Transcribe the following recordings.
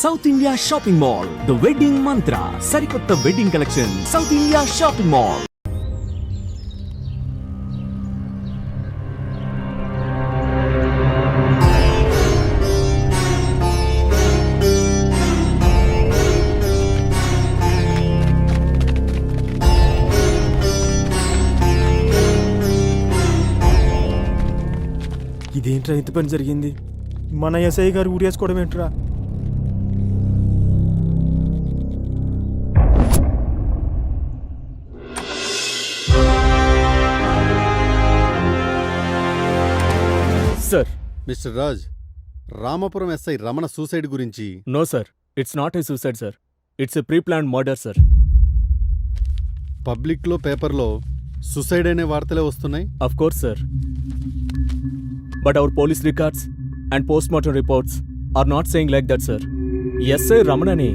South India shopping mall, the wedding Mantra, సరికొత్త wedding collection, South India shopping mall. ఇదేంట్రా ఇంత పని జరిగింది? మన ఎస్ఐ గారు ఊరేసుకోవడం ఏంట్రా? Sir, Mister Raj, Ramapuram SI Ramana suicide గురించి. No sir, it's not a suicide sir, it's a pre plan murder sir. పబ్లిక్లో పేపర్లో సూసైడ్ అనే వార్తలే వస్తున్నాయి. Of course sir, but our police records and post mortem reports are not saying like that sir. SI రమణని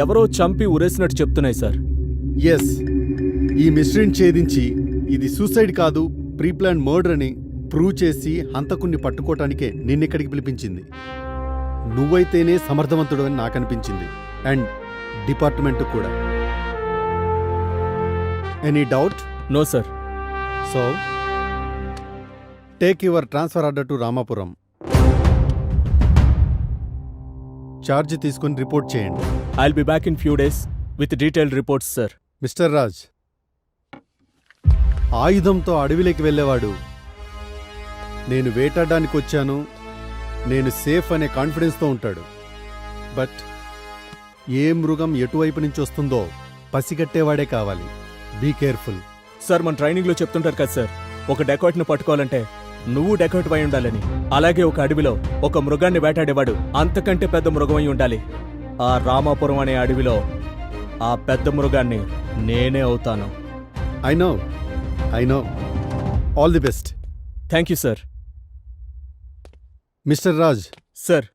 ఎవరో చంపి ఉరేసినట్టు చెప్తున్నాయి sir. Yes, ఈ మిస్టరీని ఛేదించి ఇది సూసైడ్ కాదు ప్రీ ప్లాన్ మర్డర్ అని ప్రూవ్ చేసి హంతకుణ్ణి పట్టుకోవటానికే నిన్నెక్కడికి పిలిపించింది. నువ్వైతేనే సమర్థవంతుడు అని నాకు అనిపించింది, అండ్ డిపార్ట్మెంట్ కూడా. Any doubt? No sir. So take your transfer order to Ramapuram. Charge తీసుకుని రిపోర్ట్ చేయండి. I'll be back in few days with detailed reports sir. Mister Raj, ఆయుధంతో అడవిలోకి వెళ్ళేవాడు నేను వేటాడడానికి వచ్చాను, నేను సేఫ్ అనే కాన్ఫిడెన్స్తో ఉంటాడు. బట్ ఏ మృగం ఎటువైపు నుంచి వస్తుందో పసిగట్టేవాడే కావాలి. Be careful. సార్, మన ట్రైనింగ్లో చెప్తుంటారు కదా సార్, ఒక డెకాట్ను పట్టుకోవాలంటే నువ్వు డెకాట్ అయి ఉండాలని. అలాగే ఒక అడవిలో ఒక మృగాన్ని వేటాడేవాడు అంతకంటే పెద్ద మృగమై ఉండాలి. ఆ రామాపురం అనే అడవిలో ఆ పెద్ద మృగాన్ని నేనే అవుతాను. I know. All the best. Thank you sir. Mister Raj. Sir,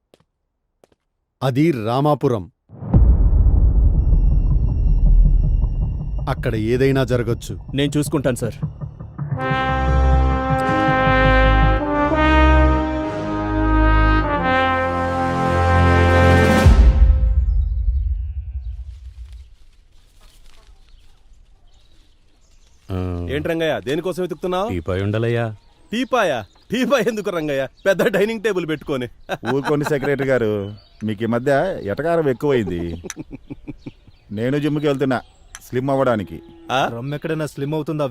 అది రామాపురం. అక్కడ ఏదైనా జరగచ్చు. నేను చూసుకుంటాను సార్. ఏంటి రంగయ్య, దేనికోసం వెతుకుతున్నావు? టీపాయ్ ఉండలయ్యా. టీపాయా? టీపాయ్ ఎందుకు రంగయ్య? పెద్ద డైనింగ్ టేబుల్ పెట్టుకొని. ఊరుకోండి సెక్రటరీ గారు, మీకు ఈ మధ్య ఎటకారం ఎక్కువైంది. నేను జిమ్కి వెళ్తున్నా స్లిమ్ అవ్వడానికి. రమ్ ఎక్కడైనా స్లిమ్ అవుతుందా?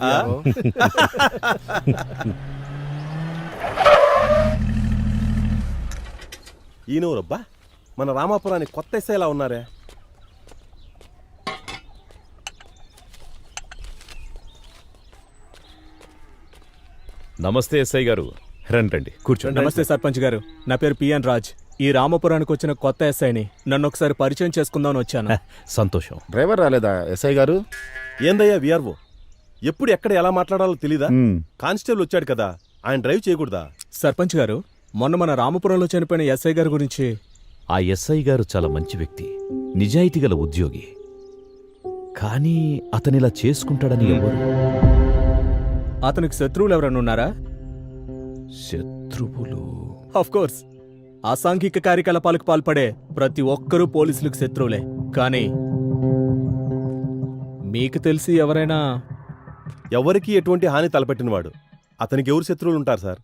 ఈయనవరబ్బా, మన రామాపురానికి కొత్త ఎస్ఐలా ఉన్నారే. నమస్తే ఎస్ఐ గారు, రండి కూర్చోండి. నమస్తే సర్పంచ్ గారు, నా పేరు పిఎన్ రాజ్. ఈ రామాపురానికి వచ్చిన కొత్త ఎస్ఐని. నన్ను ఒకసారి పరిచయం చేసుకుందామని వచ్చాను. సంతోషం. డ్రైవర్ రాలేదా ఎస్ఐ గారు? ఏందయ్యా విఆర్ఓ, ఎప్పుడు ఎక్కడ ఎలా మాట్లాడాలో తెలీదా? కానిస్టేబుల్ వచ్చాడు కదా, ఆయన డ్రైవ్ చేయకూడదా? సర్పంచ్ గారు, మొన్న మన రామపురంలో చనిపోయిన ఎస్ఐ గారి గురించి. ఆ ఎస్ఐ గారు చాలా మంచి వ్యక్తి, నిజాయితీగల ఉద్యోగి. కానీ అతనిలా చేసుకుంటాడని ఎవరు? అతనికి శత్రువులు ఎవరన్నా ఉన్నారా? శత్రువులు? ఆఫ్ కోర్స్, అసాంఘిక కార్యకలాపాలకు పాల్పడే ప్రతి ఒక్కరూ పోలీసులకు శత్రువులే. కానీ మీకు తెలిసి ఎవరైనా? ఎవరికి ఎటువంటి హాని తలపెట్టినవాడు అతనికి ఎవరు శత్రువులు ఉంటారు సార్?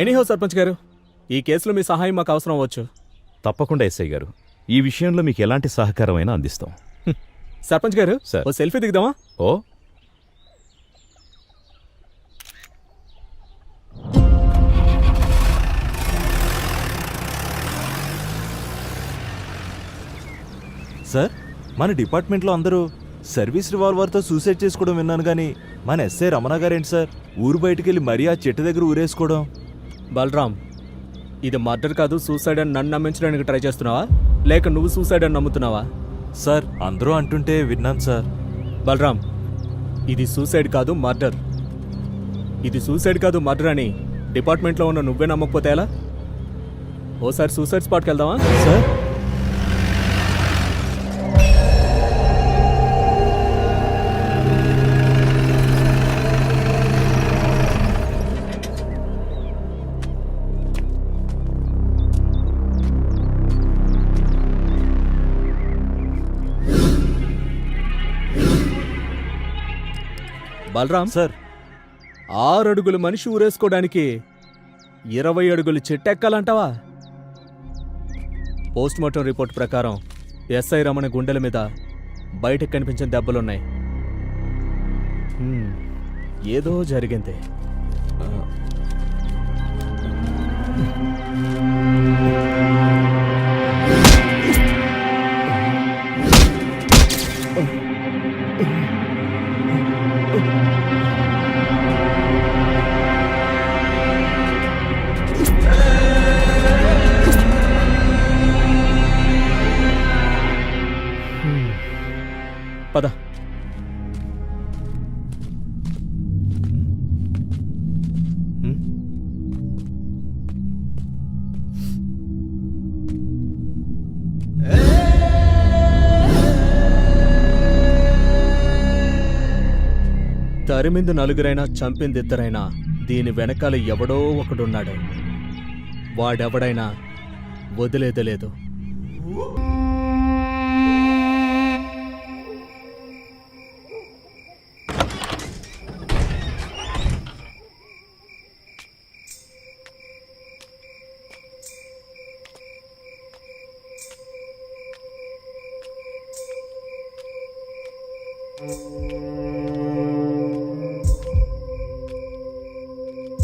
ఎనీహౌ సర్పంచ్ గారు, ఈ కేసులో మీ సహాయం మాకు అవసరం అవ్వచ్చు. తప్పకుండా ఎస్ఐ గారు, ఈ విషయంలో మీకు ఎలాంటి సహకారమైనా అందిస్తాం. సర్పంచ్ గారు, సార్. ఓ సెల్ఫీ దిగుదామా? ఓ, సార్, మన డిపార్ట్మెంట్లో అందరూ సర్వీస్ రివాల్వర్తో సూసైడ్ చేసుకోవడం విన్నాను, కానీ మన ఎస్ఐ రమణ గారేంటి సార్ ఊరు బయటకెళ్ళి మరీ ఆ చెట్టు దగ్గర ఊరేసుకోవడం? బలరామ్, ఇది మర్డర్ కాదు సూసైడ్ అని నన్ను నమ్మించడానికి ట్రై చేస్తున్నావా, లేక నువ్వు సూసైడ్ అని నమ్ముతున్నావా? సార్, అందరూ అంటుంటే విన్నాను సార్. బలరామ్, ఇది సూసైడ్ కాదు మర్డర్. ఇది సూసైడ్ కాదు మర్డర్ అని డిపార్ట్మెంట్లో ఉన్న నువ్వే నమ్మకపోతే ఎలా? ఓసారి సూసైడ్ స్పాట్కి వెళ్దామా? సార్, బలరాం, సార్ 6 అడుగులు మనిషి ఊరేసుకోవడానికి 20 అడుగులు చెట్టెక్కాలంటావా? పోస్ట్మార్టం రిపోర్ట్ ప్రకారం ఎస్ఐ రమణ గుండెల మీద బయటకు కనిపించిన దెబ్బలున్నాయి. ఏదో జరిగింది. పద. తరిమింది 4 చంపింది 2 దీని వెనకాల ఎవడో ఒకడున్నాడు. వాడెవడైనా వదిలేదలేదు.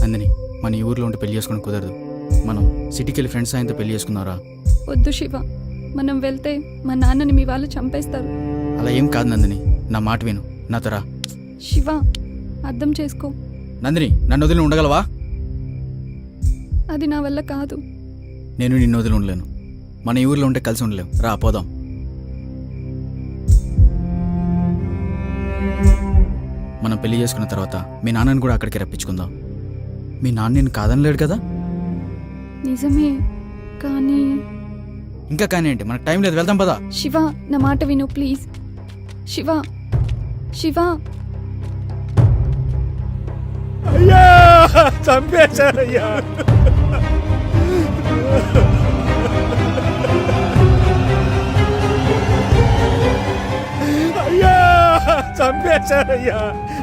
నందిని, మన ఈ ఊర్లో ఉంటే పెళ్లి చేసుకోవడం కుదరదు. మనం సిటీకి వెళ్ళి ఫ్రెండ్స్ ఆయనతో పెళ్లి చేసుకున్నారా? వద్దు శివ, మనం వెళ్తే మా నాన్నని మీ వాళ్ళు చంపేస్తారు. అలా ఏం కాదు నందిని, నా మాట విను, నాతో రా. శివ, అర్థం చేసుకో. నందిని, నన్ను వదిలి ఉండగలవా? అది నా వల్ల కాదు. నేను నిన్ను వదిలి ఉండలేను. మన ఈ ఊర్లో ఉంటే కలిసి ఉండలేం. రా పోదాం. మనం పెళ్లి చేసుకున్న తర్వాత మీ నాన్నని కూడా అక్కడికి రప్పించుకుందాం. మీ నాన్న నేను కాదనలేడు కదా? నిజమే, కానీ ఇంకా కానీ ఏంటి, మనకు టైం లేదు, వెళ్దాం పదా. శివ, నా మాట విను ప్లీజ్. శివ, శివ. అయ్యా, చంపేశారయ్యా. అయ్యా, చంపేశారయ్యా.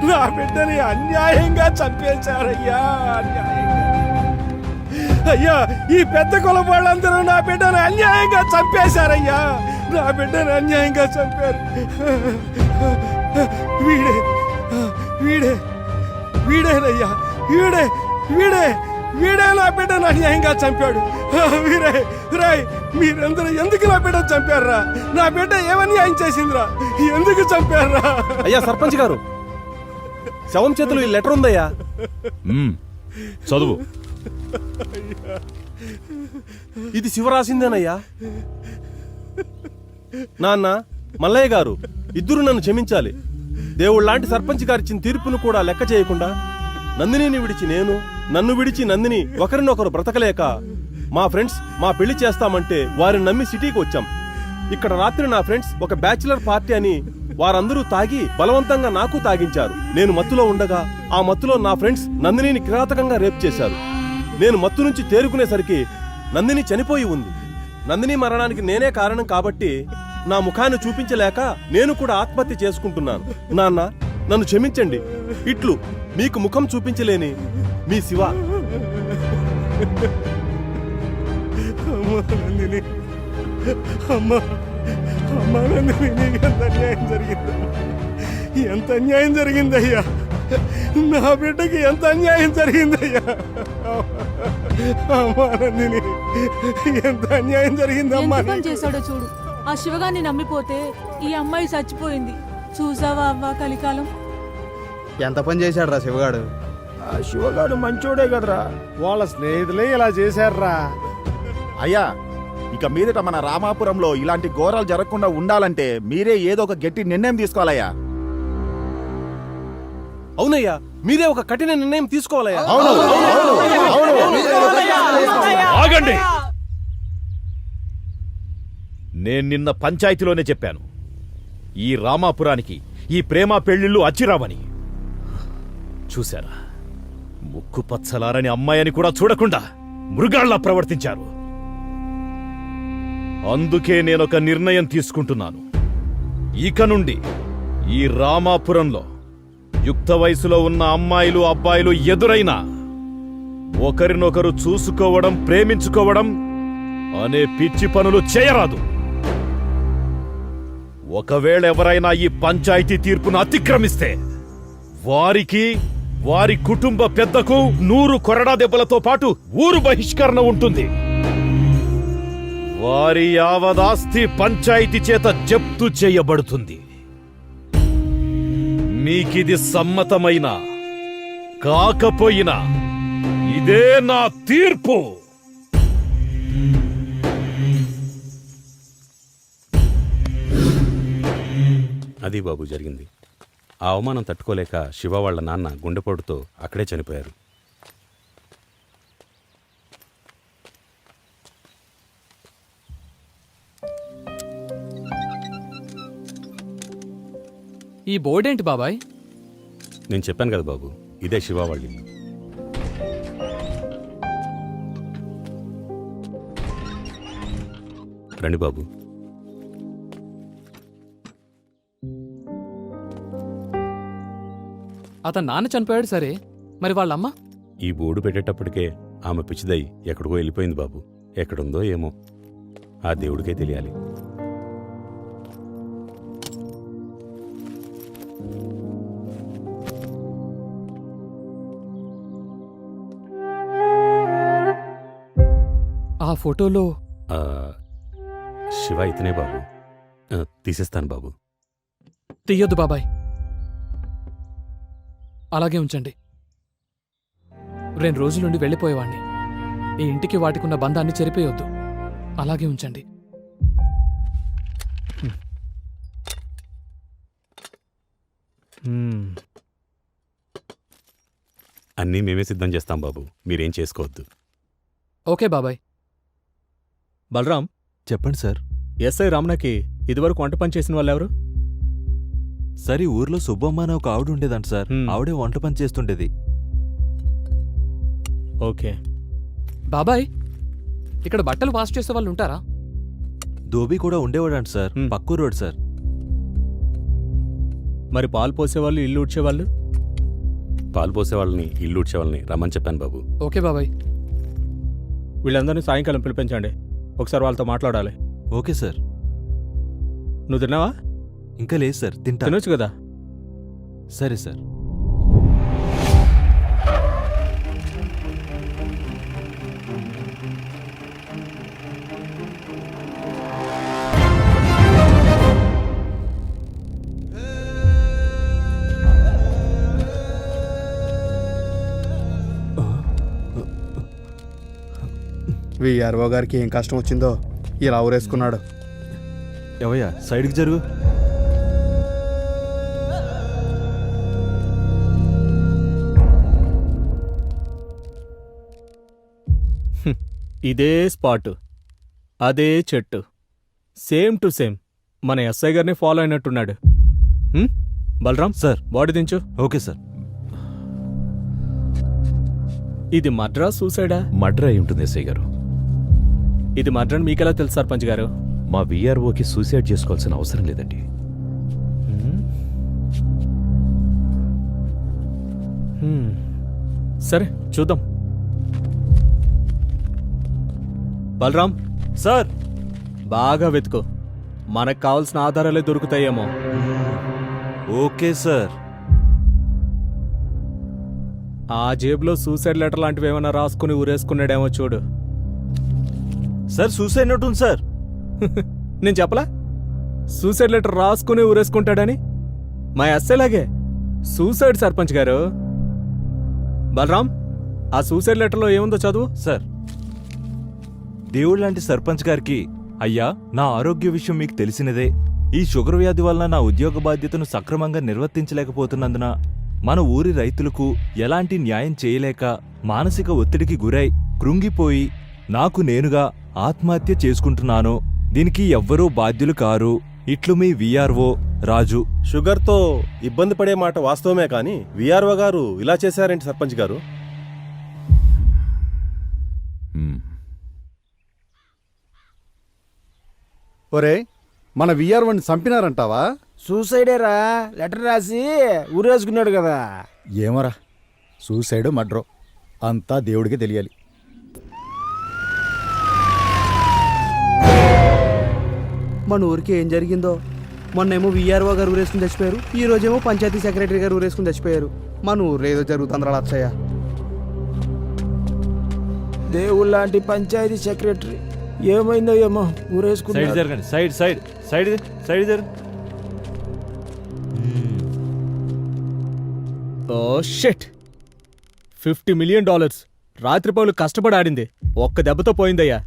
నా బిడ్డని అన్యాయంగా చంపేశారయ్యా, అన్యాయంగా. అయ్యా, ఈ పెద్ద కులం వాళ్ళందరూ నా బిడ్డను అన్యాయంగా చంపేశారయ్యా. నా బిడ్డను అన్యాయంగా చంపారు. వీడే వీడే వీడేనయ్యా, వీడే వీడే వీడే నా బిడ్డను అన్యాయంగా చంపాడు. వీరే రాయ్, మీరందరూ ఎందుకు నా బిడ్డను చంపారా? నా బిడ్డ ఏమన్యాయం చేసిందిరా? ఎందుకు చంపారా? అయ్యా సర్పంచ్ గారు, శవం చేతులు ఈ లెటర్ ఉందయ్యా. చదువు. ఇది శివ రాసిందేనయ్యా. నాన్న, మల్లయ్య గారు, ఇద్దరు నన్ను క్షమించాలి. దేవుళ్ళలాంటి సర్పంచ్ గారిచ్చిన తీర్పును కూడా లెక్క చేయకుండా నందినిని విడిచి నేను, నన్ను విడిచి నందిని ఒకరినొకరు బ్రతకలేక మా ఫ్రెండ్స్ మా పెళ్లి చేస్తామంటే వారిని నమ్మి సిటీకి వచ్చాం. ఇక్కడ రాత్రి నా ఫ్రెండ్స్ ఒక బ్యాచిలర్ పార్టీ అని వారందరూ తాగి బలవంతంగా నాకు తాగించారు. నేను మత్తులో ఉండగా ఆ మత్తులో నా ఫ్రెండ్స్ నందినిని కిరాతకంగా రేప్ చేశారు. నేను మత్తు నుంచి తేరుకునేసరికి నందిని చనిపోయి ఉంది. నందిని మరణానికి నేనే కారణం కాబట్టి నా ముఖాన్ని చూపించలేక నేను కూడా ఆత్మహత్య చేసుకుంటున్నాను. నాన్న, నన్ను క్షమించండి. ఇట్లు మీకు ముఖం చూపించలేని మీ శివ. నందిని, అమ్మా, అమ్మా నందిని, నీకు ఎంత అన్యాయం జరిగింది, ఎంత అన్యాయం జరిగిందయ్యా. నా బిడ్డకి ఎంత అన్యాయం జరిగిందయ్యా. అమ్మా నందిని, ఎంత అన్యాయం జరిగిందమ్మా. ఎంత పని చేశాడో చూడు. ఆ శివగాన్ని నమ్మిపోతే ఈ అమ్మాయి చచ్చిపోయింది. చూసావా అవ్వ కలికాలం. ఎంత పని చేశాడు రా శివగాడు. ఆ శివగాడు మంచోడే కదరా, వాళ్ళ స్నేహితులే ఇలా చేశారా. అయ్యా, ఇక మీదట మన రామాపురంలో ఇలాంటి ఘోరాలు జరగకుండా ఉండాలంటే మీరే ఏదో ఒక గట్టి నిర్ణయం తీసుకోవాలయ్యా. అవునయ్యా, మీరే ఒక కఠిన నిర్ణయం తీసుకోవాలయ్యా. ఆగండి. నేను నిన్న పంచాయతీలోనే చెప్పాను, ఈ రామాపురానికి ఈ ప్రేమ పెళ్లిళ్ళు అచ్చిరావని. చూశారా, ముక్కు పచ్చలారని అమ్మాయిని కూడా చూడకుండా మృగాళ్లా ప్రవర్తించారు. అందుకే నేనొక నిర్ణయం తీసుకుంటున్నాను. ఇక నుండి ఈ రామాపురంలో యుక్త వయసులో ఉన్న అమ్మాయిలు అబ్బాయిలు ఎదురైనా ఒకరినొకరు చూసుకోవడం ప్రేమించుకోవడం అనే పిచ్చి పనులు చేయరాదు. ఒకవేళ ఎవరైనా ఈ పంచాయతీ తీర్పును అతిక్రమిస్తే వారికి వారి కుటుంబ పెద్దకు 100 కొరడా దెబ్బలతో పాటు ఊరు బహిష్కరణ ఉంటుంది. వారి యావదాస్తి పంచాయతీ చేత జప్తు చేయబడుతుంది. మీకిది సమ్మతమైనా కాకపోయినా ఇదే నా తీర్పు. అది బాబు జరిగింది. ఆ అవమానం తట్టుకోలేక శివ వాళ్ళ నాన్న గుండెపోటుతో అక్కడే చనిపోయారు. ఈ బోర్డు ఏంటి బాబాయ్? నేను చెప్పాను కదా బాబు, ఇదే శివ వాళ్ళ ఇల్లు. రండి బాబు. అతను నాన్న చనిపోయాడు సరే, మరి వాళ్ళమ్మ? ఈ బోర్డు పెట్టేటప్పటికే ఆమె పిచ్చిదై ఎక్కడికో వెళ్ళిపోయింది బాబు. ఎక్కడుందో ఏమో, ఆ దేవుడికే తెలియాలి. ఆ ఫోటోలో ఆ, శివ ఇతనే బాబు. తీసేస్తాను బాబు. తీయొద్దు బాబాయ్, అలాగే ఉంచండి. 2 రోజుల నుండి వెళ్ళిపోయేవాణ్ణి. ఈ ఇంటికి వాటికున్న బంధాన్ని చెరిపేయొద్దు. అలాగే ఉంచండి. అన్నీ మేమే సిద్ధం చేస్తాం బాబు, మీరేం చేసుకోవద్దు. ఓకే బాబాయ్. బలరాం, చెప్పండి సార్. ఎస్ఐ రామన్నకి ఇదివరకు వంట పని చేసిన వాళ్ళెవరు? సార్, ఈ ఊర్లో సుబ్బమ్మ అనే ఒక ఆవిడ ఉండేదంట సార్. ఆవిడే వంట పని చేస్తుండేది. ఓకే బాబాయ్, ఇక్కడ బట్టలు వాష్ చేసే వాళ్ళు ఉంటారా? ధోబీ కూడా ఉండేవాడంట సార్. పక్కూరు రోడ్ సార్. మరి పాలు పోసేవాళ్ళు, ఇల్లు ఊడ్చేవాళ్ళు? పాలు పోసే వాళ్ళని, ఇల్లు ఊడ్చే వాళ్ళని రమ్మని చెప్పాను బాబు. ఓకే బాబాయ్. వీళ్ళందరినీ సాయంకాలం పిలిపించండి, ఒకసారి వాళ్ళతో మాట్లాడాలి. Okay sir. నువ్వు తిన్నావా? ఇంకా లేదు సార్, తింటా. తినొచ్చు కదా. సరే సార్. విఆర్ఓ గారికి ఏం కష్టం వచ్చిందో ఇలా ఊరేసుకున్నాడు. ఎవయ్యా, సైడ్కి జరుగు. ఇదే స్పాటు, అదే చెట్టు, సేమ్ టు సేమ్ మన ఎస్ఐ గారిని ఫాలో అయినట్టున్నాడు. బలరాం సార్, బాడీ దించు. Okay sir. ఇది మర్డరా సూసైడా? మర్డర్ అయి ఉంటుంది ఎస్ఐ గారు. ఇది మర్డర్ అని మీకెలా తెలుసు సర్పంచ్ గారు? మా విఆర్ఓకి సూసైడ్ చేసుకోవాల్సిన అవసరం లేదండి. సరే చూద్దాం. బలరాం సార్, బాగా వెతుకో, మనకు కావాల్సిన ఆధారాలే దొరుకుతాయేమో. Okay sir. ఆ జేబులో సూసైడ్ లెటర్ లాంటివి ఏమైనా రాసుకుని ఊరేసుకున్నాడేమో చూడు. సార్, సూసైడ్ నోట్ ఉంది సార్. నేను చెప్పలా సూసైడ్ లెటర్ రాసుకుని ఊరేసుకుంటాడని? మా ఎస్ఐలాగే సూసైడ్ సర్పంచ్ గారు. బలరాం, ఆ సూసైడ్ లెటర్లో ఏముందో చదువు. సార్, దేవుడు లాంటి సర్పంచ్ గారికి, అయ్యా, నా ఆరోగ్య విషయం మీకు తెలిసినదే. ఈ షుగర్ వ్యాధి వలన నా ఉద్యోగ బాధ్యతను సక్రమంగా నిర్వర్తించలేకపోతున్నందున మన ఊరి రైతులకు ఎలాంటి న్యాయం చేయలేక మానసిక ఒత్తిడికి గురై కృంగిపోయి నాకు నేనుగా ఆత్మహత్య చేసుకుంటున్నాను. దీనికి ఎవ్వరూ బాధ్యులు కారు. ఇట్లు మీ విఆర్ఓ రాజు. షుగర్తో ఇబ్బంది పడే మాట వాస్తవమే కానీ విఆర్ఓ గారు ఇలా చేశారేంటి సర్పంచ్ గారు? ఒరే, మన విఆర్ఓని చంపినారంటావా? సూసైడేరా, లెటర్ రాసి ఊరేసుకున్నాడు కదా. ఏమోరా, సూసైడ్ మడ్రో అంతా దేవుడికి తెలియాలి. మన ఊరికి ఏం జరిగిందో, మొన్నేమో విఆర్ఓ గారు ఊరేసుకుని చచ్చిపోయారు, ఈ రోజేమో పంచాయతీ సెక్రటరీ గారు ఊరేసుకుని చచ్చిపోయారు. మన ఊర్లో ఏదో జరుగుతుందిరా లచ్చయ్య. దేవుళ్ళ లాంటి పంచాయతీ సెక్రటరీ ఏమైందో ఏమో సైడ్ ఊరేసుకుని. జరగండి, సైడ్ సైడ్ సైడ్ సైడ్ జరగండి. ఓ షిట్, $50 మిలియన్ రాత్రిపౌలు కష్టపడి ఆడింది ఒక్క దెబ్బతో పోయిందయ్యా.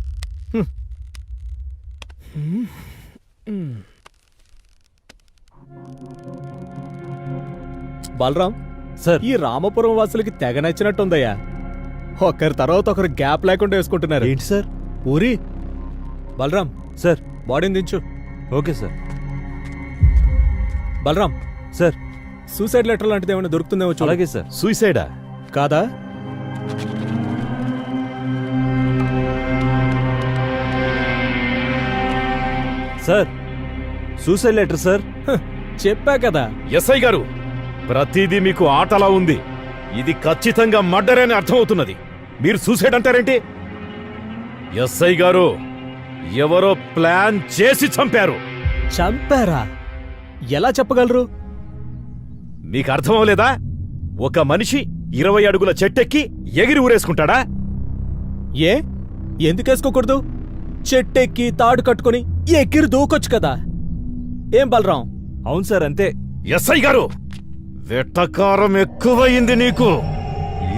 బలరాం సార్, ఈ రామపురం వాసులకి తెగ నచ్చినట్టుందయ్యా. ఒకరి తర్వాత ఒకరు గ్యాప్ లేకుండా వేసుకుంటున్నారు. ఏంటి సార్? ఊరి బలరాం, సార్, బాడీని దించు. Okay sir. Balaram, sir, suicide letter లాంటిది ఏమైనా దొరుకుతుందేమో చూడు. అలాగే సార్. సూసైడా? కాదా? Sir, suicide letter sir. చెప్పా కదా. ఎస్ఐ గారు, ప్రతిదీ మీకు ఆటలా ఉంది. ఇది ఖచ్చితంగా మర్డర్ అని అర్థమవుతున్నది. మీరు సూసైడ్ అంటారేంటి? ఎస్ఐ గారు, ఎవరో ప్లాన్ చేసి చంపారు. చంపారా? ఎలా చెప్పగలరు? మీకు అర్థమవలేదా? ఒక మనిషి 20 అడుగుల చెట్టెక్కి ఎగిరి ఊరేసుకుంటాడా? ఏ ఎందుకేసుకోకూడదు? చెట్టెక్కి తాడు కట్టుకుని ఎగిరి దూకొచ్చు కదా. ఏం బలరాం? అవును సార్, అంతే. ఎస్ఐ గారు, వెట్టకారం ఎక్కువయింది నీకు.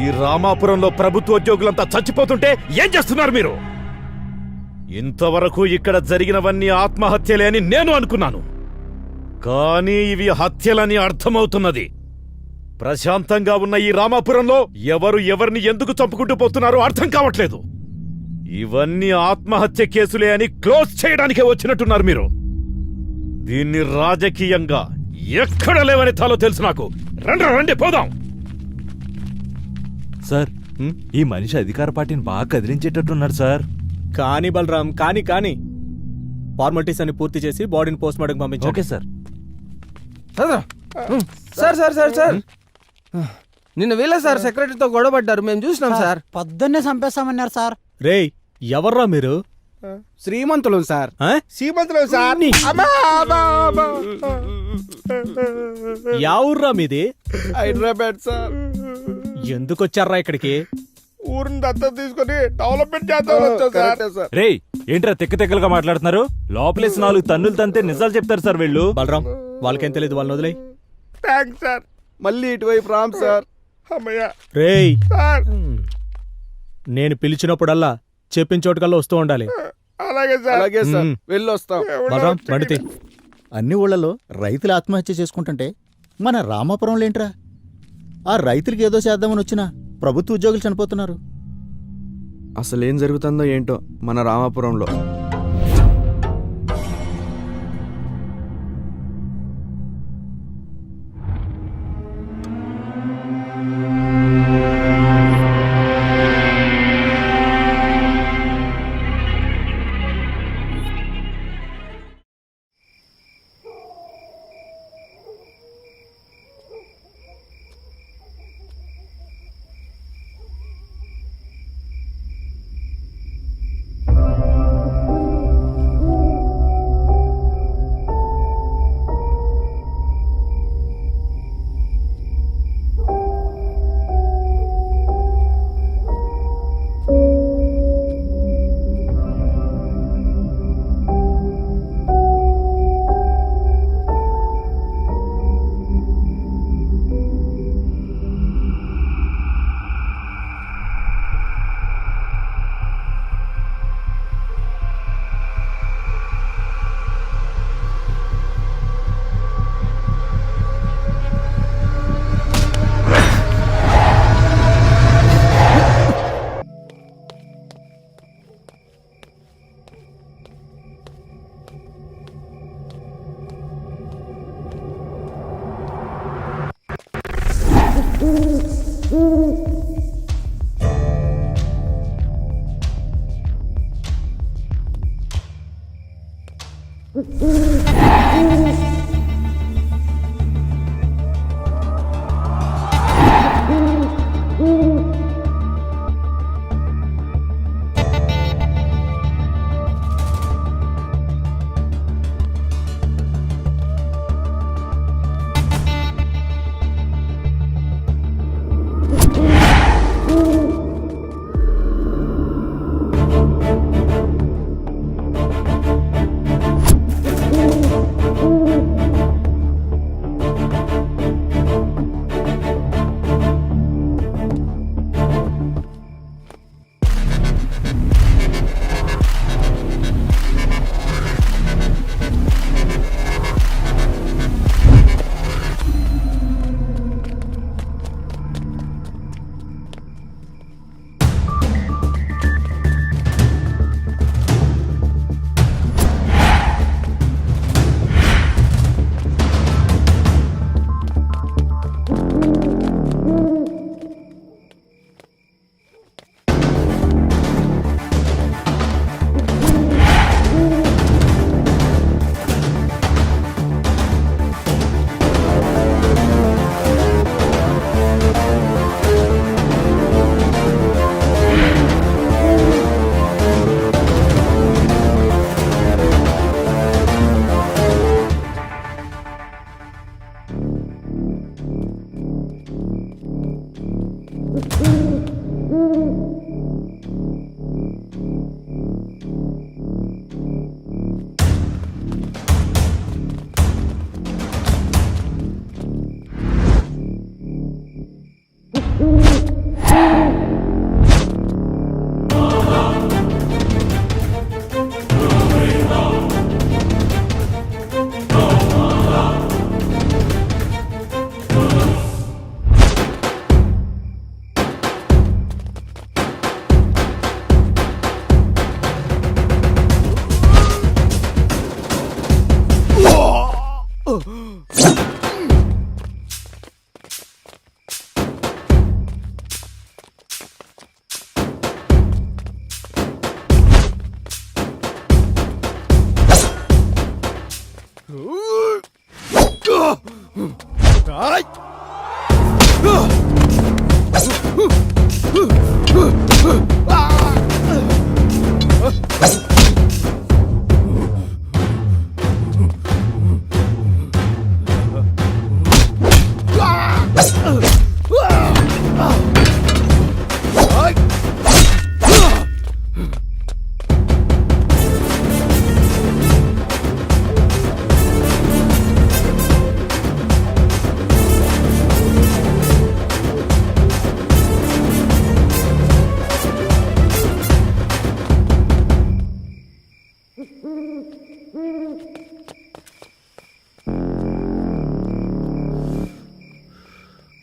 ఈ రామాపురంలో ప్రభుత్వ ఉద్యోగులంతా చచ్చిపోతుంటే ఏం చేస్తున్నారు మీరు? ఇంతవరకు ఇక్కడ జరిగినవన్నీ ఆత్మహత్యలే అని నేను అనుకున్నాను, కానీ ఇవి హత్యలని అర్థమవుతున్నది. ప్రశాంతంగా ఉన్న ఈ రామాపురంలో ఎవరు ఎవరిని ఎందుకు చంపుకుంటూ పోతున్నారో అర్థం కావట్లేదు. ఇవన్నీ ఆత్మహత్య కేసులే అని క్లోజ్ చేయడానికే వచ్చినట్టున్నారు మీరు. దీన్ని రాజకీయంగా ఎక్కడ లేవనెత్తాలో తెలుసు నాకు. రండి పోదాం. సార్, ఈ మనిషి అధికార పార్టీని బాగా కదిలించేటట్టున్నాడు సార్. కాని బలరాం, కాని ఫార్మాలిటీస్ అన్ని పూర్తి చేసి బాడీని పోస్ట్ మార్టం పంపించు. Okay sir. సార్ నిన్న వీళ్ళ సార్ సెక్రటరీతో గొడవ పడ్డారు, మేము చూసినాం సార్. పొద్దున్నే చంపేస్తామన్నారు సార్. రేయ్, ఎవర్రా మీరు? శ్రీమంతులం సార్. ఆ? శ్రీమంతులం సార్. యా ఊర్రా మీది? హైదరాబాద్ సార్. ఎందుకొచ్చారా ఇక్కడికి? ఊరిని దత్తత తీసుకొని డెవలప్మెంట్ చేద్దాం సార్. రేయ్, ఏంట్రా తెక్కలుగా మాట్లాడుతున్నారు? లోపలేసి 4 తన్నులు తంతే నిజాలు చెప్తారు సార్ వీళ్ళు. బలరాం, వాళ్ళకేం తెలియదు, వాళ్ళని వదిలే. Thanks sir. మళ్ళీ ఇటువైపు రామ్ సార్. రేయ్, నేను పిలిచినప్పుడల్లా చెప్పిన చోటుకల్లా వస్తూ ఉండాలి. అలాగే సార్. వెళ్ళొస్తాం. బలరాం, బండితే. అన్ని ఊళ్ళలో రైతులు ఆత్మహత్య చేసుకుంటుంటే మన రామాపురంలో ఏంట్రా? ఆ రైతులకి ఏదో చేద్దామని వచ్చినా ప్రభుత్వ ఉద్యోగులు చనిపోతున్నారు. అసలేం జరుగుతుందో ఏంటో మన రామాపురంలో.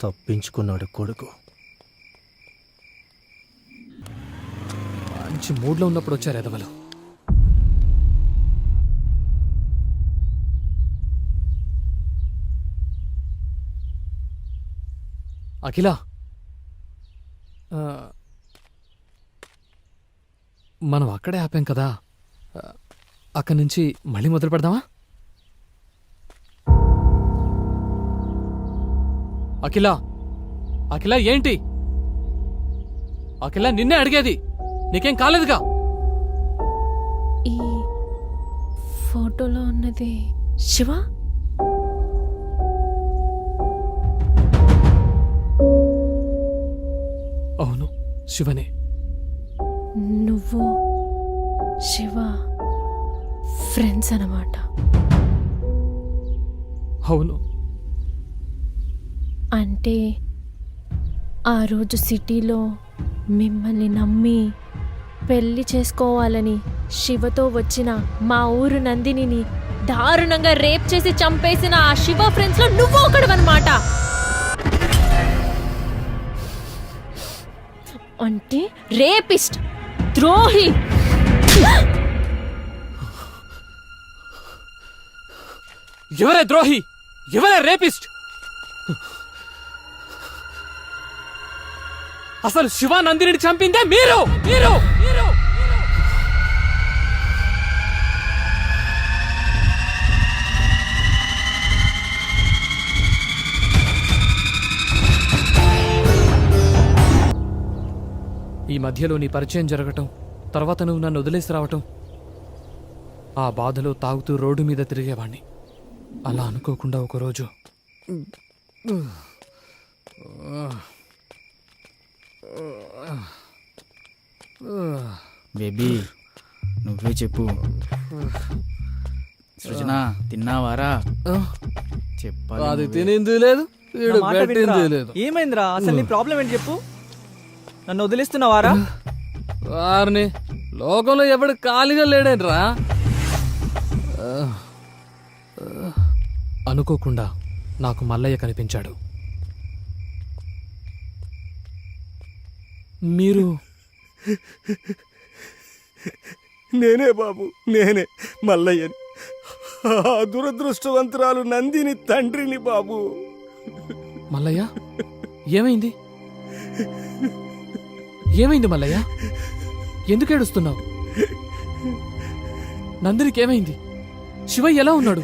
తప్పించుకున్నాడు కొడుకు. మంచి మూడ్లో ఉన్నప్పుడు వచ్చారు ఎదవలు. అఖిల, మనం అక్కడే ఆపాం కదా, అక్కడి నుంచి మళ్ళీ మొదలు పెడదామా? అఖిల, అఖిల ఏంటి? అఖిల నిన్నే అడిగేది, నీకేం కాలేదుగా? ఈ ఫోటోలో ఉన్నది శివ? అవును, శివనే. నువ్వు శివ ఫ్రెండ్స్ అన్నమాట. అవును. అంటే ఆ రోజు సిటీలో మిమ్మల్ని నమ్మి పెళ్లి చేసుకోవాలని శివతో వచ్చిన మా ఊరు నందినిని దారుణంగా రేప్ చేసి చంపేసిన ఆ శివ ఫ్రెండ్స్ లో నువ్వు ఒకడవన్నమాట. అంటే రేపిస్ట్, ద్రోహి. ఎవరే ద్రోహి? ఎవరే రేపిస్ట్? అసలు శివానందిని చంపిందే మీరు. మీరు ఈ మధ్యలో నీ పరిచయం జరగటం, తర్వాత నువ్వు నన్ను వదిలేసి రావటం, ఆ బాధలో తాగుతూ రోడ్డు మీద తిరిగేవాణ్ణి. అలా అనుకోకుండా ఒకరోజు బేబీ, నువ్వే చెప్పు. సృజన, తిన్నావారా? చెప్పాలి. అది తినింది లేదు, వీడు పెట్టింది లేదు. ఏమైందిరా? అసలు నీ ప్రాబ్లం ఏంటి చెప్పు. నన్ను వదిలేస్తున్నావారా? వారిని లోకంలో ఎవడు ఖాళీగా లేడేంట్రా? అనుకోకుండా నాకు మల్లయ్య కనిపించాడు. మీరు? నేనే బాబు, నేనే మల్లయ్యని. ఆ దురదృష్టవంతురాలు నందిని తండ్రిని బాబు. మల్లయ్య, ఏమైంది? ఏమైంది మల్లయ్య? ఎందుకు ఏడుస్తున్నావు? నందినికి ఏమైంది? శివ ఎలా ఉన్నాడు?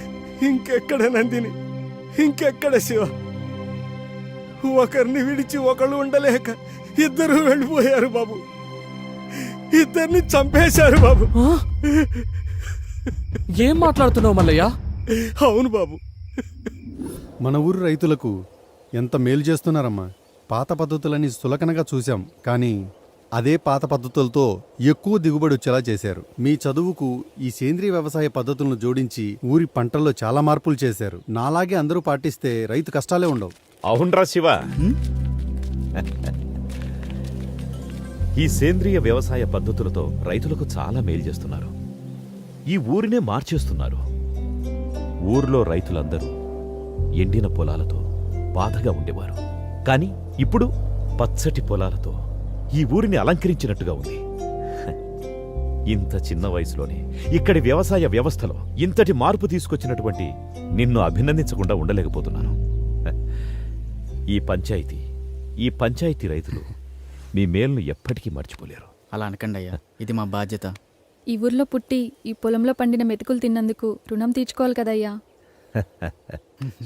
ఇంకెక్కడ నందిని, ఇంకెక్కడ శివ? ఒకరిని విడిచి ఒకళ్ళు ఉండలేక ఇద్దరు వెళ్ళిపోయారు బాబు. ఇద్దరిని చంపేశారు బాబు. ఏం మాట్లాడుతున్నావు మల్లయ్య? అవును బాబు. మన ఊరు రైతులకు ఎంత మేలు చేస్తున్నారమ్మా. పాత పద్ధతులని సులకనగా చూశాం, కానీ అదే పాత పద్ధతులతో ఎక్కువ దిగుబడి వచ్చేలా చేశారు. మీ చదువుకు ఈ సేంద్రియ వ్యవసాయ పద్ధతులను జోడించి ఊరి పంటల్లో చాలా మార్పులు చేశారు. నాలాగే అందరూ పాటిస్తే రైతు కష్టాలే ఉండవు. అవునరా శివ, ఈ సేంద్రియ వ్యవసాయ పద్ధతులతో రైతులకు చాలా మేలు చేస్తున్నారు. ఈ ఊరినే మార్చేస్తున్నారు. ఊర్లో రైతులందరూ ఎండిన పొలాలతో బాధగా ఉండేవారు. కానీ ఇప్పుడు పచ్చటి పొలాలతో ఈ ఊరిని అలంకరించినట్టుగా ఉంది. ఇంత చిన్న వయసులోనే ఇక్కడి వ్యవసాయ వ్యవస్థలో ఇంతటి మార్పు తీసుకొచ్చినటువంటి నిన్ను అభినందించకుండా ఉండలేకపోతున్నాను. ఈ పంచాయతీ రైతులు మీ మేలును ఎప్పటికీ మర్చిపోలేరు. అలా అనకండి అయ్యా, ఇది మా బాధ్యత. ఈ ఊర్లో పుట్టి ఈ పొలంలో పండిన మెతుకులు తిన్నందుకు రుణం తీర్చుకోవాలి కదయ్యా.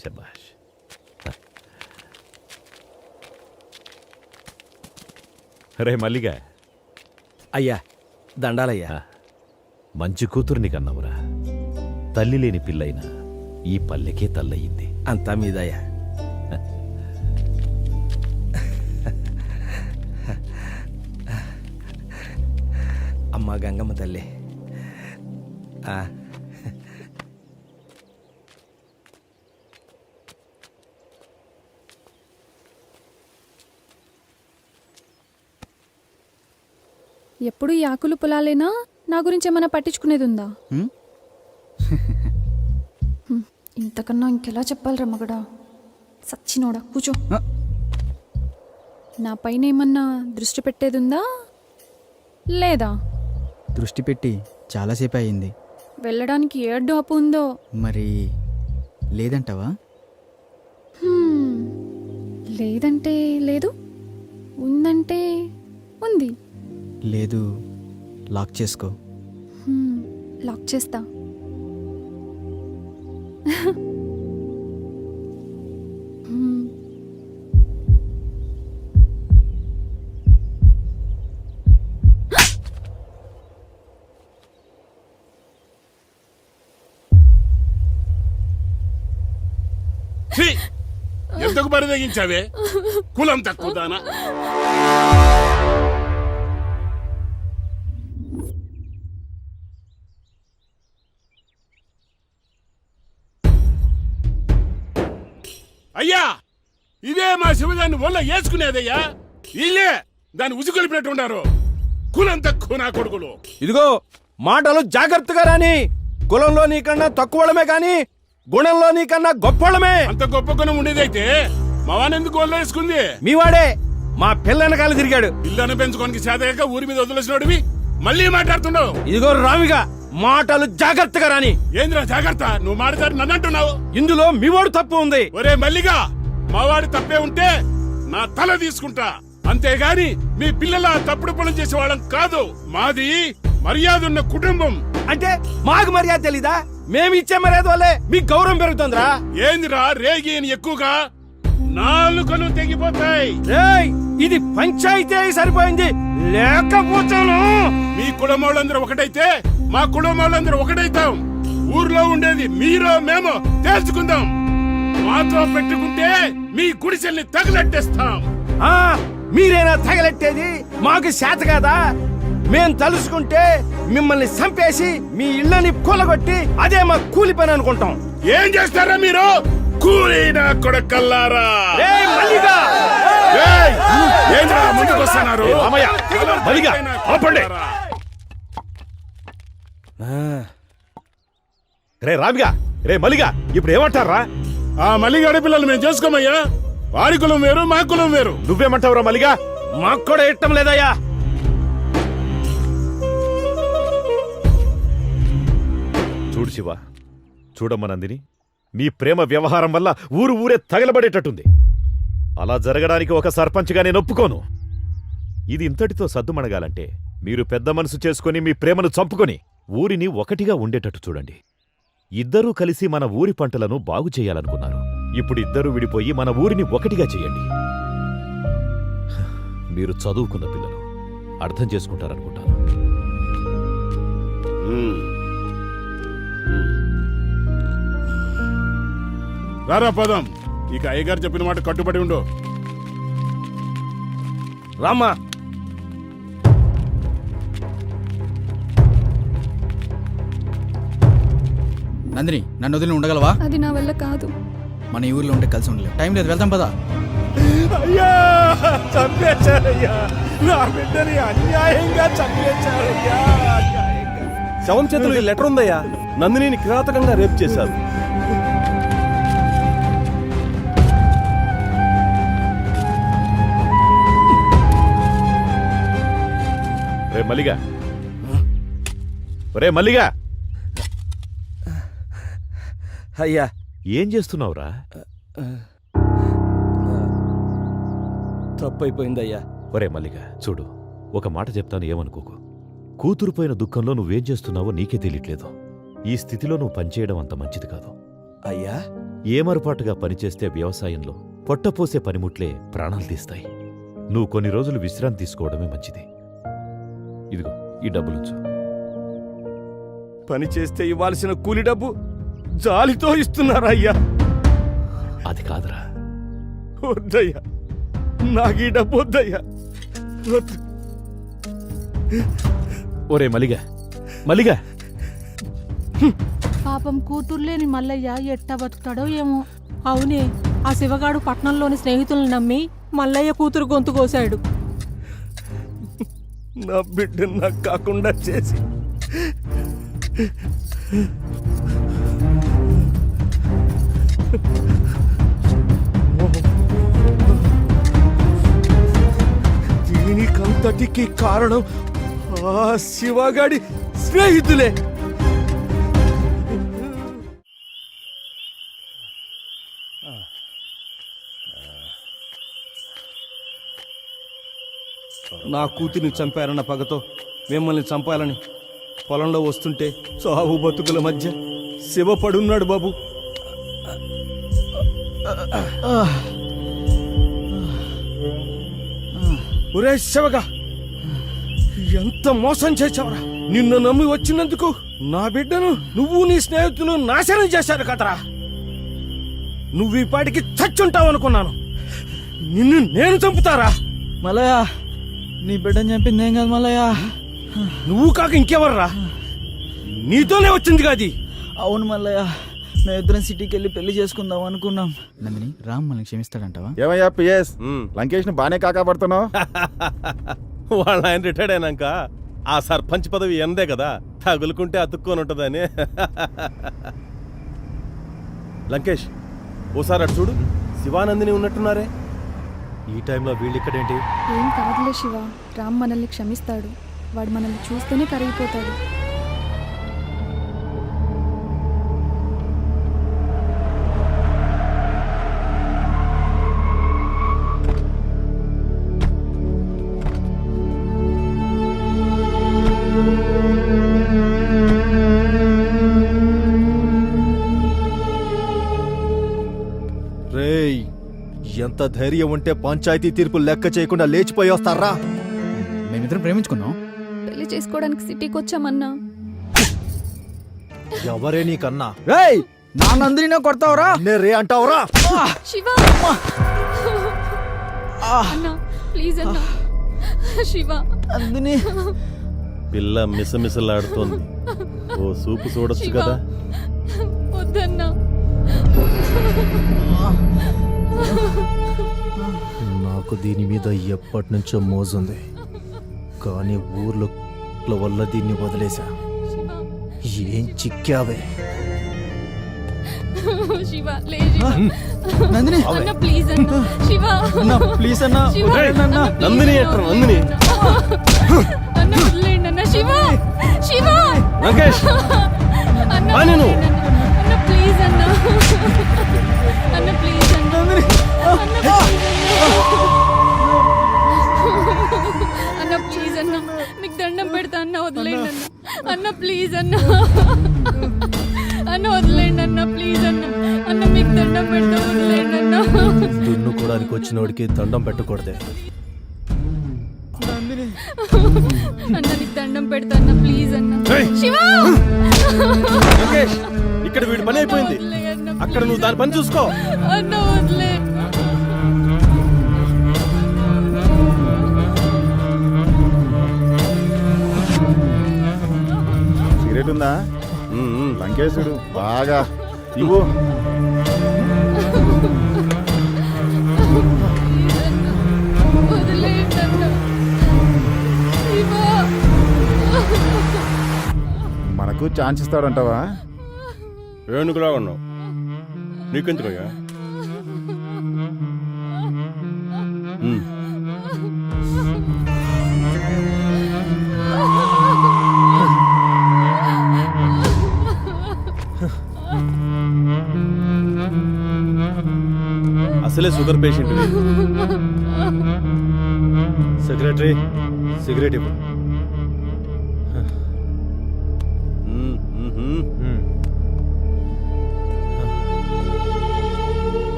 శబాష్. రే మల్లిగా, అయ్యా దండాలయ్యా. మంచి కూతుర్ని కన్నావురా. తల్లి లేని పిల్లైనా ఈ పల్లెకే తల్లయింది. అంతా మీదయ్యా. అమ్మా గంగమ్మ తల్లి. ఎప్పుడు ఈ ఆకులు పొలాలేనా? నా గురించి ఏమైనా పట్టించుకునేది ఉందా? హ్మ్? ఇంతకన్నా ఇంకెలా చెప్పాలిరా మగడా? సచ్చినోడా కూచో. ఆ. నా పైన ఏమన్నా దృష్టి పెట్టేది ఉందా లేదా? దృష్టి పెట్టి చాలాసేపు అయింది. వెళ్ళడానికి ఏ అడ్డు అప్పు ఉందో? మరి లేదంటావా? లేదంటే లేదు, ఉందంటే ఉంది. లేదు, లాక్ చేసుకో. లాక్ చేస్తా. ఎందుకు బరిదగించావే కులం తక్కువ దానా? అయ్యా, ఇదే మా శివదాన్ని ఒళ్ళ వేసుకునేదయ్యా. ఇల్లే దాన్ని ఉసుకొలిపినట్టు ఉన్నారు. కులం తక్కువ నా కొడుకులు. ఇదిగో మాటలు జాగ్రత్తగా రాని. కులంలో నీకన్నా తక్కువడమే కానీ గుణంలో నీకన్నా గొప్పవాళ్ళమే. అంత గొప్ప గుణం ఉండేదైతే మా వానెందుకు ఒళ్ళ వేసుకుంది? మీవాడే మా పిల్ల వెనకాల తిరిగాడు. పిల్లను పెంచుకోనికి చేతగాక ఊరి మీద వదిలేసినోడివి మళ్ళీ మాట్లాడుతున్నావు. ఇదిగో రామిగా మాటలు జాగ్రత్తగా రాని. ఏంద్రా జాగ్రత్త? నువ్వు మాట్లాడి నన్ను అంటున్నావు. ఇందులో మీవాడు తప్పు ఉంది. ఒరే మల్లిగా, మావాడు తప్పే ఉంటే నా తల తీసుకుంటా, అంతేగాని మీ పిల్లల తప్పుడు పనులు చేసే వాళ్ళం కాదు. మాది మర్యాద ఉన్న కుటుంబం. అంటే మాకు మర్యాద తెలీదా? మేమిచ్చే మర్యాద వల్లే మీకు గౌరవం పెరుగుతుందిరా. ఏందిరా రేగి అని ఎక్కువగా నాలుకలు తెగిపోతాయి. ఏయ్, ఇది పంచాయతీ అయి సరిపోయింది. లేకపోతాను. మీ కులమోళ్ళందరూ ఒకటైతే మా కులమోళ్ళందరూ ఒకటైతాం. ఊర్లో ఉండేది మీరో మేమో తేల్చుకుందాం. మాతో పెట్టుకుంటే మీ గుడిసెల్ని తగలెట్టేస్తాం. ఆ, మీరేనా తగలెట్టేది? మాకు చేత కాదా? మేం తలుసుకుంటే మిమ్మల్ని చంపేసి మీ ఇళ్ళని కూలగొట్టి అదే మా కూలి పని అనుకుంటాం. ఏం చేస్తారా మీరు? కూలీనా కొడకల్లారా. ఏయ్ మల్లిగా! ఏయ్, ఏంట్రా ముందుకొస్తున్నారు? రామయ్య, మల్లిగా, ఆపండి. రే రామిగా, రే మల్లిగా, ఇప్పుడు ఏమంటారా? ఆ మల్లిగాడి పిల్లలు మేము చేసుకోమయ్యా. వాడి కులం వేరు, మా కులం వేరు. నువ్వేమంటావురా మల్లిగా? మాకు కూడా ఇష్టం లేదయ్యా. చూడు శివ, చూడమ్మ నందిని, మీ ప్రేమ వ్యవహారం వల్ల ఊరే తగలబడేటట్టుంది. అలా జరగడానికి ఒక సర్పంచ్గా నేను ఒప్పుకోను. ఇది ఇంతటితో సద్దుమణగాలంటే మీరు పెద్ద మనసు చేసుకుని మీ ప్రేమను చంపుకొని ఊరిని ఒకటిగా ఉండేటట్టు చూడండి. ఇద్దరూ కలిసి మన ఊరి పంటలను బాగు చేయాలనుకున్నారు. ఇప్పుడు ఇద్దరూ విడిపోయి మన ఊరిని ఒకటిగా చేయండి. మీరు చదువుకున్న పిల్లలు, అర్థం చేసుకుంటారనుకుంటాను. రారా పదం. ఇక అయ్యగారు చెప్పిన మాట కట్టుబడి ఉండు. రామ్మా. నందిని, నన్ను వదిలి ఉండగలవా? అది నా వల్ల కాదు. మన ఈ ఊర్లో ఉంటే కలిసి ఉండలేవు. టైం లేదు, వెళ్తాం పదా. అయ్యా, చంపేశారయ్యా. నా బిడ్డని అన్యాయంగా చంపేశారయ్యా. శవం చేతులు ఈ లెటర్ ఉందయ్యా. నందినిని కిరాతకంగా రేప్ చేశారు. రే మల్లిగా, రే మల్లిగా, అయ్యా, ఏం చేస్తున్నావురా? తప్పైపోయిందయ్యా. ఒరే మల్లిగా, చూడు, ఒక మాట చెప్తాను, ఏమనుకోకు. కూతురుపోయిన దుఃఖంలో నువ్వేం చేస్తున్నావో నీకే తెలియట్లేదు. ఈ స్థితిలో నువ్వు పనిచేయడం అంత మంచిది కాదు. అయ్యా ఏమరపాటుగా పనిచేస్తే వ్యవసాయంలో పొట్టపోసే పనిముట్లే ప్రాణాలు తీస్తాయి. నువ్వు కొన్ని రోజులు విశ్రాంతి తీసుకోవడమే మంచిది. ఇదిగో ఈ డబ్బులుంచు. పని చేస్తే ఇవ్వాల్సిన కూలి డబ్బు జాలితో ఇస్తున్నారా అయ్యా? అది కాదురా. వద్దయ్యా, నాకు ఈ డబ్బు వద్దయ్యా, వద్దు. ఒరే మలిగా మలిగా, పాపం కూతుర్లేని మల్లయ్య ఎట్టా బతుకుతాడో ఏమో. అవునే, ఆ శివగాడు పట్నంలోని స్నేహితులను నమ్మి మల్లయ్య కూతురు గొంతు కోశాడు. నా బిడ్డను నాకు కాకుండా చేసి దీనికంతటికి కారణం ఆ శివగాడి స్నేహితులే. నా కూతురిని చంపారన్న పగతో మిమ్మల్ని చంపాలని పొలంలో వస్తుంటే చావు బతుకుల మధ్య శివ పడున్నాడు బాబు. ఒరే శివగా, ఎంత మోసం చేశావురా! నిన్ను నమ్మి వచ్చినందుకు నా బిడ్డను నువ్వు నీ స్నేహితులు నాశనం చేశారు కదరా. నువ్వు ఈ పాటికి చచ్చుంటావు అనుకున్నాను. నిన్ను నేను చంపుతారా? మల్లయ్య, నీ బిడ్డని చంపింది ఏం కాదు మల్లయ్య. నువ్వు కాక ఇంకెవర్రా? నీతోనే వచ్చింది కాది. అవును మల్లయ్య, మేమిద్దరం సిటీకి వెళ్ళి పెళ్లి చేసుకుందాం అనుకున్నాం. నందిని, రామ్ మనల్ని క్షమిస్తాడంటావా? ఏమయ్యా పిఎస్, లంకేష్ని బానే కాకాపడుతున్నావు. వాళ్ళ ఆయన రిటైర్డ్ అయినాక ఆ సర్పంచ్ పదవి ఎందే కదా, తగులుకుంటే అతుక్కొని ఉంటుందని. లంకేష్, ఓసారి అటు చూడు, శివానందిని ఉన్నట్టున్నారే. ఈ టైంలో వీళ్ళిక్కడేంటి? ఏం కాదులే శివ, రామ్ మనల్ని క్షమిస్తాడు. వాడు మనల్ని చూస్తేనే కరిగిపోతాడు. రేయ్, ఎంత ధైర్యం ఉంటే పంచాయతీ తీర్పు లెక్క చేయకుండా లేచిపోయి వస్తారా? మేమిద్దరం ప్రేమించుకున్నాం. పెళ్లి చేసుకోవడానికి సిటీకి వచ్చామన్నా. ఎవరే నీకన్నా? రేయ్, నా నందిని కొడతావురా? రే అంటావురా? శివ అన్నా, ప్లీజ్ అన్నా. శివ, నందిని. పిల్ల మిసమిసలాడుతోంది, ఓ సూపు చూడొచ్చు శివ, కదా. వద్దన్నా. నాకు దీని మీద ఎప్పటి నుంచో మోజుంది, కానీ ఊర్లో వల్ల దీన్ని వదిలేశా. ఏం చిక్కావే? శివ, లే శివ. నందిని, అన్నా ప్లీజ్ అన్నా. శివ అన్నా, ప్లీజ్ అన్నా, శివ, వదిలేయండి అన్నా. నందిని ఎట్రా, నందిని. అన్నా వదిలేయండి అన్నా. శివ, శివ. లంకేష్, అన్నా ఆ నేను. వదిలేయండి అన్నా. అన్నా ప్లీజ్ అన్నా. అన్నా ప్లీజ్ అన్నా. అన్నా ప్లీజ్ అన్నా. అన్నా ప్లీజ్ అన్నా, మీకు దండం పెడతా అన్నా, వదిలేయండి అన్నా. అన్నా ప్లీజ్ అన్నా. అన్న వదిలేయండి అన్న, ప్లీజ్ అన్న. అన్న మీకు దండం పెడతా, వదిలేయండి అన్న. దున్నుకోవడానికి వచ్చినోడికి దండం పెట్టకూడదే. అన్న నీకు దండం పెడతా అన్న, ప్లీజ్ అన్న. శివ, లంకేష్, ఇక్కడ వీడి పని అయిపోయింది, అక్కడ నువ్వు దాని పని చూసుకో. అన్న వదిలే. సిగరెట్ ఉందా? లంకేశుడు బాగా ఇవ్వు. వదిలేయండి అన్న. శివ, మనకు ఛాన్స్ ఇస్తాడంటావా? ఏనుగులా ఉన్నావు, నీకెందుకయ్యా? అసలే షుగర్ పేషెంట్. సెక్రటరీ, సిగరెట్ ఇవ్వు.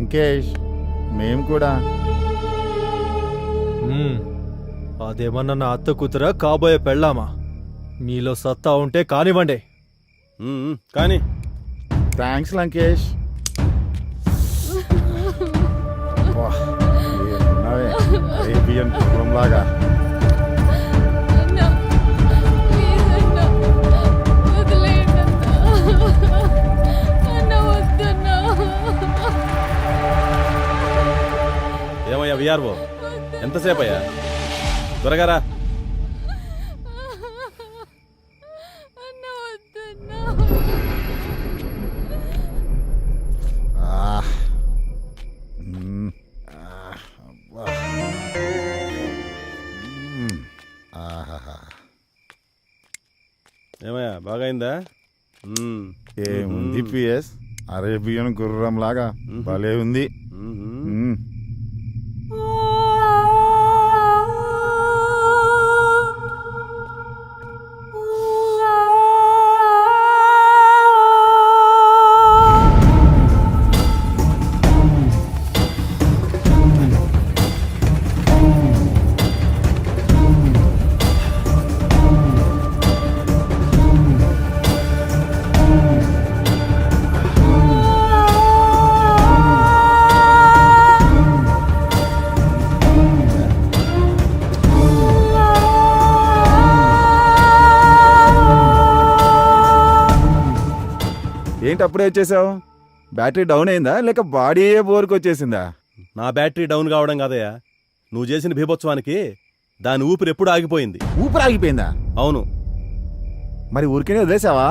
లంకేష్ మేము కూడా అదేమన్నా నా అత్త కూతురా కాబోయే పెళ్ళామా? మీలో సత్తా ఉంటే కానివ్వండి. కానీ థ్యాంక్స్ లంకేష్. అరేబియన్ కుటుంబంలాగా అన్నా ప్లీజ్ అన్నా వదిలేయండి అన్నా. అన్నా వద్దన్నా. ఏమయ్యా విఆర్ఓ, ఎంతసేపు అయ్యా? త్వరగా రా. అన్నా వద్దన్నా. అబ్బా. ఏమయ్యా బాగైందా? ఏముంది పిఎస్, అరేబియన్ గుర్రం లాగా భలే ఉంది. ఏంటి అప్పుడే వచ్చేసావు? బ్యాటరీ డౌన్ అయిందా లేక బాడీయే బోర్కి వచ్చేసిందా? నా బ్యాటరీ డౌన్ కావడం కాదయ్యా, నువ్వు చేసిన బీభత్సవానికి దాని ఊపిరి ఎప్పుడు ఆగిపోయింది. ఊపిరి ఆగిపోయిందా? అవును. మరి ఊరికేనే వదిలేసావా?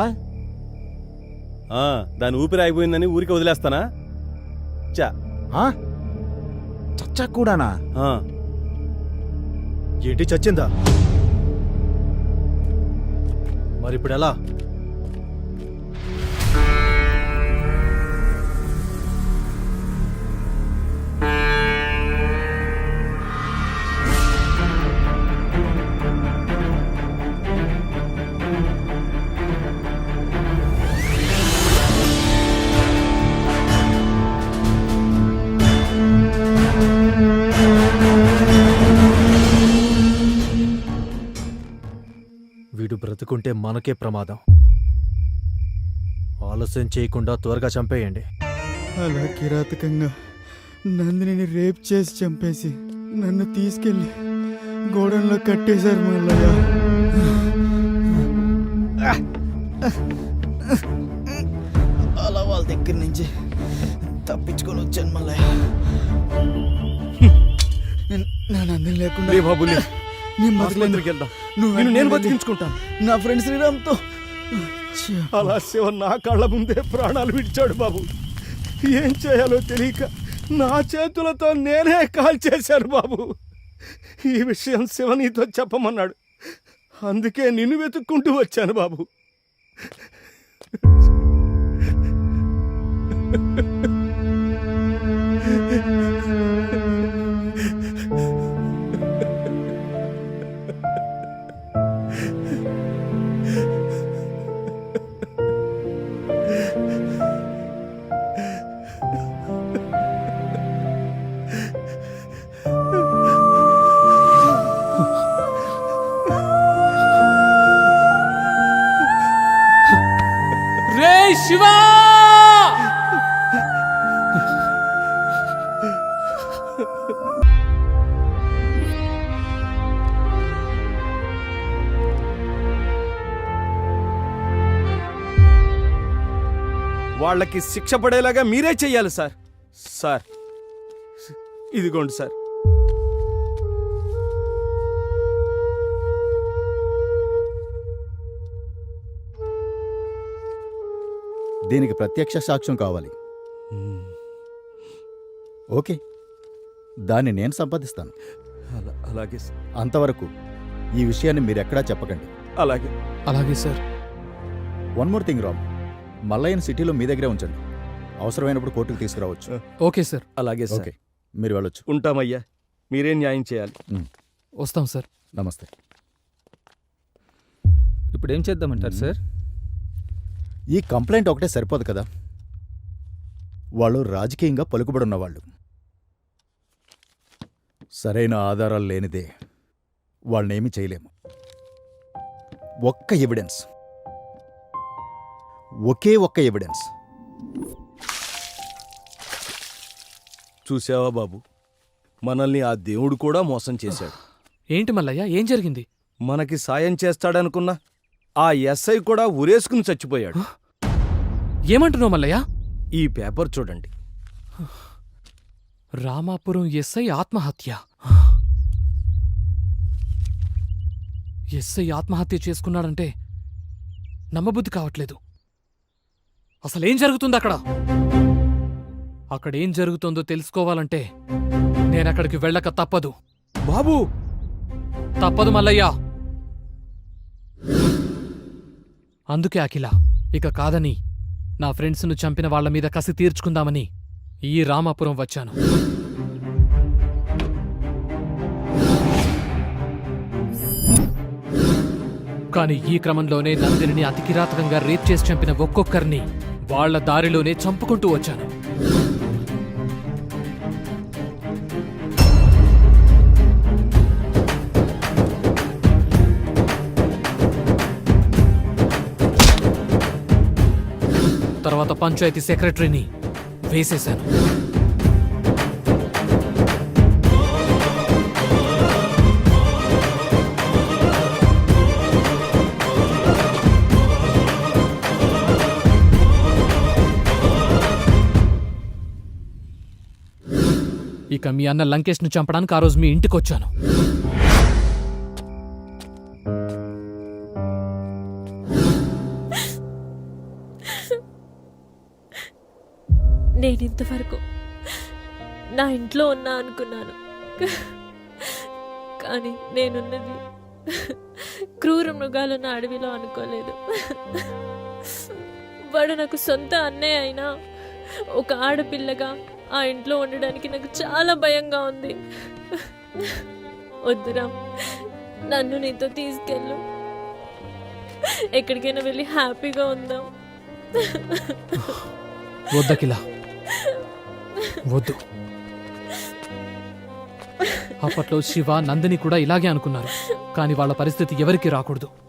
దాని ఊపిరి ఆగిపోయిందని ఊరికి వదిలేస్తానా? చచ్చా కూడానా? ఏంటి చచ్చిందా? మరి ఇప్పుడు ఎలా? వీడు బ్రతుకుంటే మనకే ప్రమాదం. ఆలస్యం చేయకుండా త్వరగా చంపేయండి. అలా కిరాతకంగా నందిని రేప్ చేసి చంపేసి నన్ను తీసుకెళ్ళి గోడంలో కట్టేశారు మల్లయ్య. అలా వాళ్ళ దగ్గర నుంచి తప్పించుకొని వచ్చాను మల్లయ్య. నా నందిని లేకుండా బాబుని నేను బతకలేను. నేను బతికించుకుంటాను. నా ఫ్రెండ్ శ్రీరామ్తో అలా శివ నా కళ్ళ ముందే ప్రాణాలు విడిచాడు బాబు. ఏం చేయాలో తెలియక నా చేతులతో నేనే కాల్ చేశాను బాబు. ఈ విషయం శివ నీతో చెప్పమన్నాడు, అందుకే నిన్ను వెతుక్కుంటూ వచ్చాను బాబు. రే శివా! వాళ్ళకి శిక్ష పడేలాగా మీరే చెయ్యాలి సార్. సార్ ఇదిగోండి సార్. దీనికి ప్రత్యక్ష సాక్ష్యం కావాలి. ఓకే, దాన్ని నేను సంపాదిస్తాను. అలాగే సార్. అంతవరకు ఈ విషయాన్ని మీరెక్కడా చెప్పకండి. అలాగే అలాగే sir. One more thing Ram, మల్లయ్యని సిటీలో మీ దగ్గరే ఉంచండి. అవసరమైనప్పుడు కోర్టుకు తీసుకురావచ్చు. Okay sir. అలాగే సార్. ఓకే, మీరు వెళ్ళొచ్చు. ఉంటామయ్యా, మీరే న్యాయం చేయాలి. వస్తాం సార్. నమస్తే. ఇప్పుడు ఏం చేద్దామంటారు సార్? ఈ కంప్లైంట్ ఒకటే సరిపోదు కదా. వాళ్ళు రాజకీయంగా పలుకుబడున్నవాళ్ళు. సరైన ఆధారాలు లేనిదే వాళ్ళనేమీ చేయలేము. ఒక్క ఎవిడెన్స్, ఒకే ఒక్క ఎవిడెన్స్. చూసావా బాబు, మనల్ని ఆ దేవుడు కూడా మోసం చేశాడు. ఏంటి మల్లయ్య, ఏం జరిగింది? మనకి సాయం చేస్తాడనుకున్నా ఆ ఎస్ఐ కూడా ఉరేసుకుని చచ్చిపోయాడు. ఏమంటున్నావు మల్లయ్య? ఈ పేపర్ చూడండి. రామాపురం ఎస్ఐ ఆత్మహత్య. ఎస్ఐ ఆత్మహత్య చేసుకున్నాడంటే నమ్మబుద్ధి కావట్లేదు. అసలేం జరుగుతుంది అక్కడ? అక్కడేం జరుగుతుందో తెలుసుకోవాలంటే నేనక్కడికి వెళ్ళక తప్పదు. బాబు, తప్పదు మల్లయ్య. అందుకే అఖిల, ఇక కాదని నా ఫ్రెండ్స్ను చంపిన వాళ్ల మీద కసి తీర్చుకుందామని ఈ రామాపురం వచ్చాను. కాని ఈ క్రమంలోనే నందిని అతి కిరాతకంగా రేప్ చేసి చంపిన ఒక్కొక్కరిని వాళ్ల దారిలోనే చంపుకుంటూ వచ్చాను. తర్వాత పంచాయతీ సెక్రటరీని వేసేశాను. ఇక మీ అన్న లంకేష్ను చంపడానికి ఆ రోజు మీ ఇంటికొచ్చాను. నేనింతవరకు నా ఇంట్లో ఉన్నా అనుకున్నాను, కానీ నేనున్నది క్రూర మృగాలున్న అడవిలో అనుకోలేదు. వాడు నాకు సొంత అన్నయ్య అయినా ఒక ఆడపిల్లగా ఆ ఇంట్లో ఉండడానికి నాకు చాలా భయంగా ఉంది. వద్దురా, నన్ను నీతో తీసుకెళ్ళు, ఎక్కడికైనా వెళ్ళి హ్యాపీగా ఉందాం. వద్దకిలా, వద్దు. అప్పట్లో శివ, నందిని కూడా ఇలాగే అనుకున్నారు. కానీ వాళ్ళ పరిస్థితి ఎవరికీ రాకూడదు.